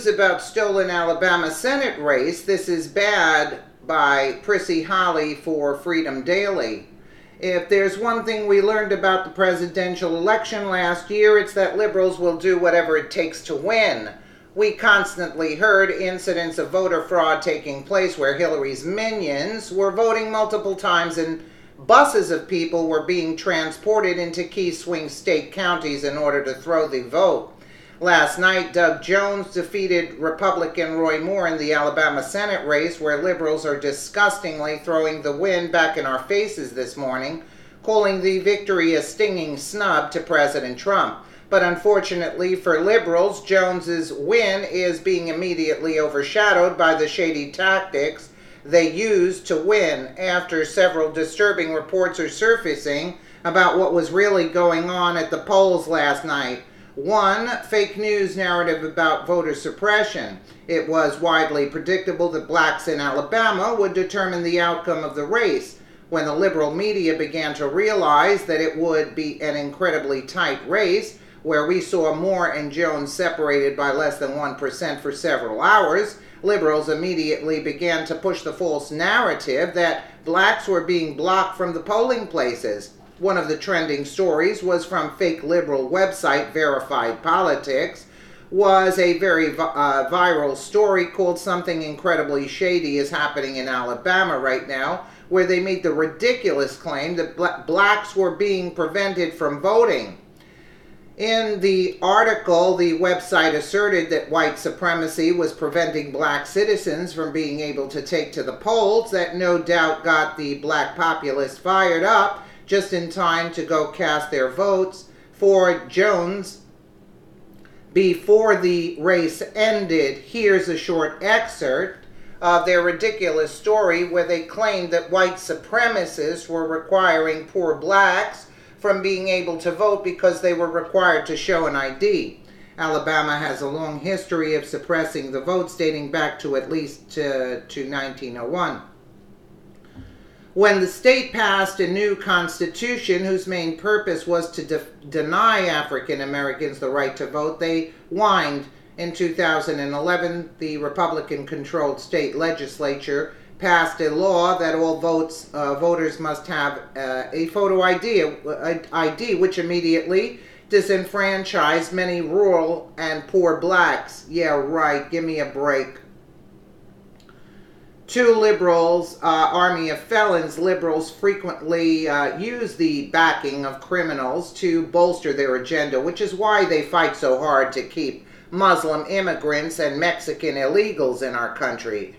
news about stolen Alabama Senate race. This is bad by Prissy Holly for Freedom Daily. If there's one thing we learned about the presidential election last year, it's that liberals will do whatever it takes to win. We constantly heard incidents of voter fraud taking place where Hillary's minions were voting multiple times and buses of people were being transported into key swing state counties in order to throw the vote. Last night, Doug Jones defeated Republican Roy Moore in the Alabama Senate race, where liberals are disgustingly throwing the wind back in our faces this morning, calling the victory a stinging snub to President Trump. But unfortunately for liberals, Jones's win is being immediately overshadowed by the shady tactics they used to win after several disturbing reports are surfacing about what was really going on at the polls last night. One, fake news narrative about voter suppression. It was widely predictable that blacks in Alabama would determine the outcome of the race. When the liberal media began to realize that it would be an incredibly tight race, where we saw Moore and Jones separated by less than 1% for several hours, liberals immediately began to push the false narrative that blacks were being blocked from the polling places. One of the trending stories was from fake liberal website Verified Politics, was a very viral story called Something Incredibly Shady is Happening in Alabama right now, where they made the ridiculous claim that blacks were being prevented from voting. In the article, the website asserted that white supremacy was preventing black citizens from being able to take to the polls. That no doubt got the black populace fired up just in time to go cast their votes for Jones before the race ended. Here's a short excerpt of their ridiculous story where they claimed that white supremacists were requiring poor blacks from being able to vote because they were required to show an ID. Alabama has a long history of suppressing the votes dating back to at least to 1901. When the state passed a new constitution whose main purpose was to deny African Americans the right to vote, they whined. In 2011, the Republican-controlled state legislature passed a law that all voters must have a photo ID, which immediately disenfranchised many rural and poor blacks. Yeah, right, give me a break. Two liberals, army of felons, liberals frequently use the backing of criminals to bolster their agenda, which is why they fight so hard to keep Muslim immigrants and Mexican illegals in our country.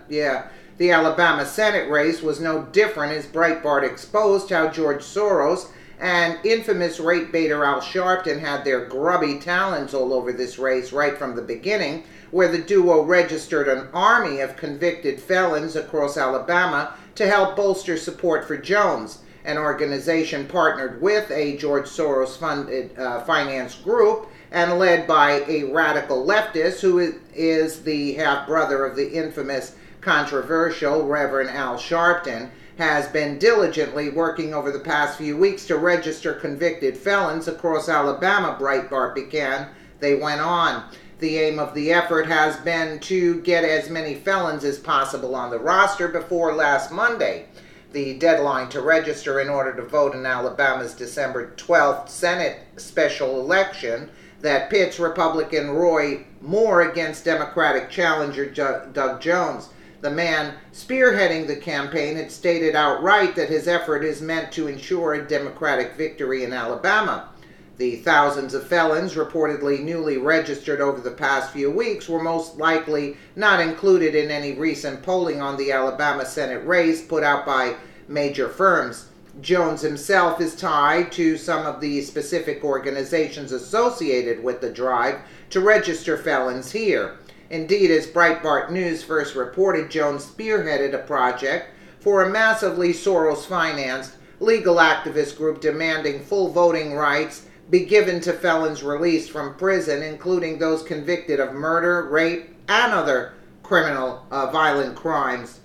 Yeah, the Alabama Senate race was no different as Breitbart exposed how George Soros and infamous rape baiter Al Sharpton had their grubby talons all over this race right from the beginning, where the duo registered an army of convicted felons across Alabama to help bolster support for Jones, an organization partnered with a George Soros-funded finance group and led by a radical leftist who is the half-brother of the infamous controversial Reverend Al Sharpton, has been diligently working over the past few weeks to register convicted felons across Alabama, Breitbart began. They went on. The aim of the effort has been to get as many felons as possible on the roster before last Monday, the deadline to register in order to vote in Alabama's December 12th Senate special election that pits Republican Roy Moore against Democratic challenger Doug Jones. The man spearheading the campaign had stated outright that his effort is meant to ensure a Democratic victory in Alabama. The thousands of felons reportedly newly registered over the past few weeks were most likely not included in any recent polling on the Alabama Senate race put out by major firms. Jones himself is tied to some of the specific organizations associated with the drive to register felons here. Indeed, as Breitbart News first reported, Jones spearheaded a project for a massively Soros-financed legal activist group demanding full voting rights be given to felons released from prison, including those convicted of murder, rape, and other criminal violent crimes.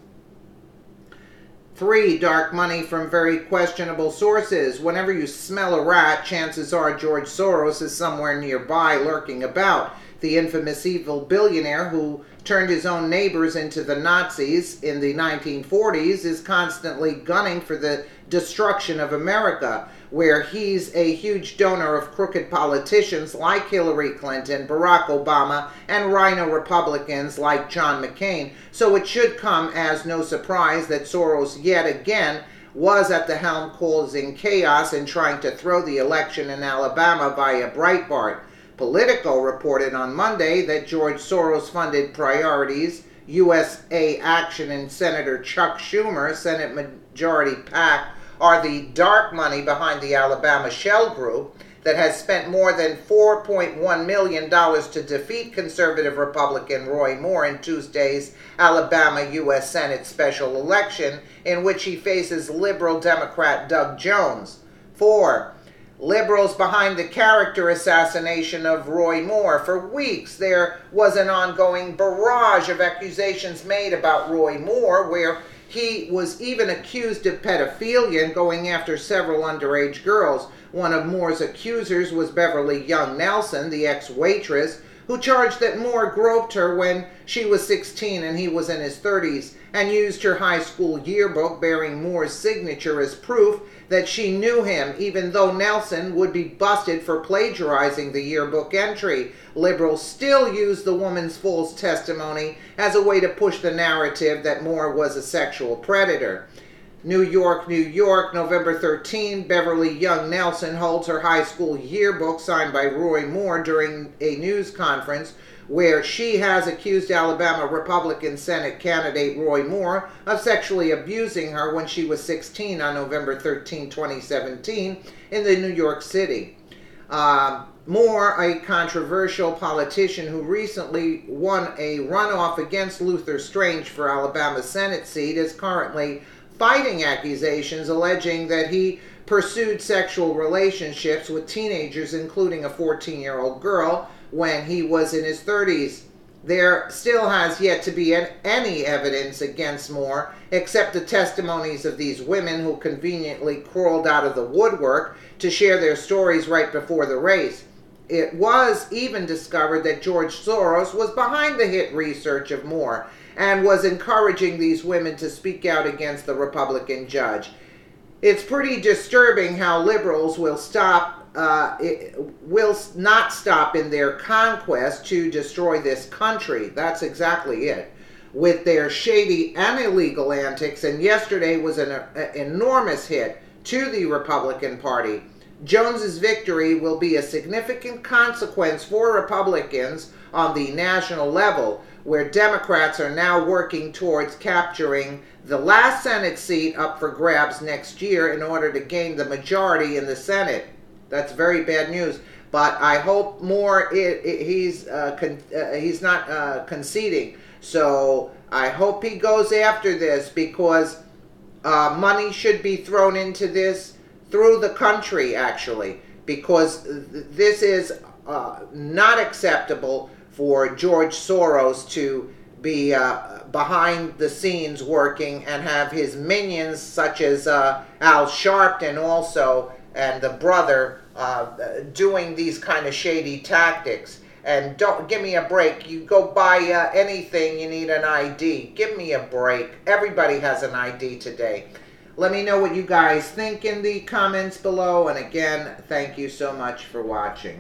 3, dark money from very questionable sources. Whenever you smell a rat, chances are George Soros is somewhere nearby lurking about. the infamous evil billionaire who turned his own neighbors into the Nazis in the 1940s, is constantly gunning for the destruction of America, where he's a huge donor of crooked politicians like Hillary Clinton, Barack Obama, and rhino Republicans like John McCain. So it should come as no surprise that Soros yet again was at the helm causing chaos and trying to throw the election in Alabama via Breitbart. Politico reported on Monday that George Soros-funded Priorities, USA Action, and Senator Chuck Schumer, Senate Majority PAC, are the dark money behind the Alabama Shell Group that has spent more than $4.1 million to defeat conservative Republican Roy Moore in Tuesday's Alabama U.S. Senate special election, in which he faces liberal Democrat Doug Jones. 4. Liberals behind the character assassination of Roy Moore. For weeks, there was an ongoing barrage of accusations made about Roy Moore, where he was even accused of pedophilia and going after several underage girls. One of Moore's accusers was Beverly Young Nelson, the ex-waitress, who charged that Moore groped her when she was 16 and he was in his 30s, and used her high school yearbook bearing Moore's signature as proof that she knew him, even though Nelson would be busted for plagiarizing the yearbook entry. Liberals still use the woman's false testimony as a way to push the narrative that Moore was a sexual predator. New York, New York, November 13, Beverly Young Nelson holds her high school yearbook signed by Roy Moore during a news conference where she has accused Alabama Republican Senate candidate Roy Moore of sexually abusing her when she was 16 on November 13, 2017 in the New York City. Moore, a controversial politician who recently won a runoff against Luther Strange for Alabama's Senate seat, is currently fighting accusations alleging that he pursued sexual relationships with teenagers, including a 14-year-old girl, when he was in his 30s. There still has yet to be any evidence against Moore, except the testimonies of these women who conveniently crawled out of the woodwork to share their stories right before the race. It was even discovered that George Soros was behind the hit research of Moore and was encouraging these women to speak out against the Republican judge. It's pretty disturbing how liberals will not stop in their conquest to destroy this country. That's exactly it. With their shady and illegal antics, and yesterday was an enormous hit to the Republican Party. Jones's victory will be a significant consequence for Republicans on the national level, where Democrats are now working towards capturing the last Senate seat up for grabs next year in order to gain the majority in the Senate. That's very bad news. But I hope Moore, he's not conceding. So I hope he goes after this, because money should be thrown into this through the country, actually, because this is not acceptable for George Soros to be behind the scenes working and have his minions such as Al Sharpton also and the brother doing these kind of shady tactics. And don't give me a break. You go buy anything, you need an ID. Give me a break. Everybody has an ID today. Let me know what you guys think in the comments below. And again, thank you so much for watching.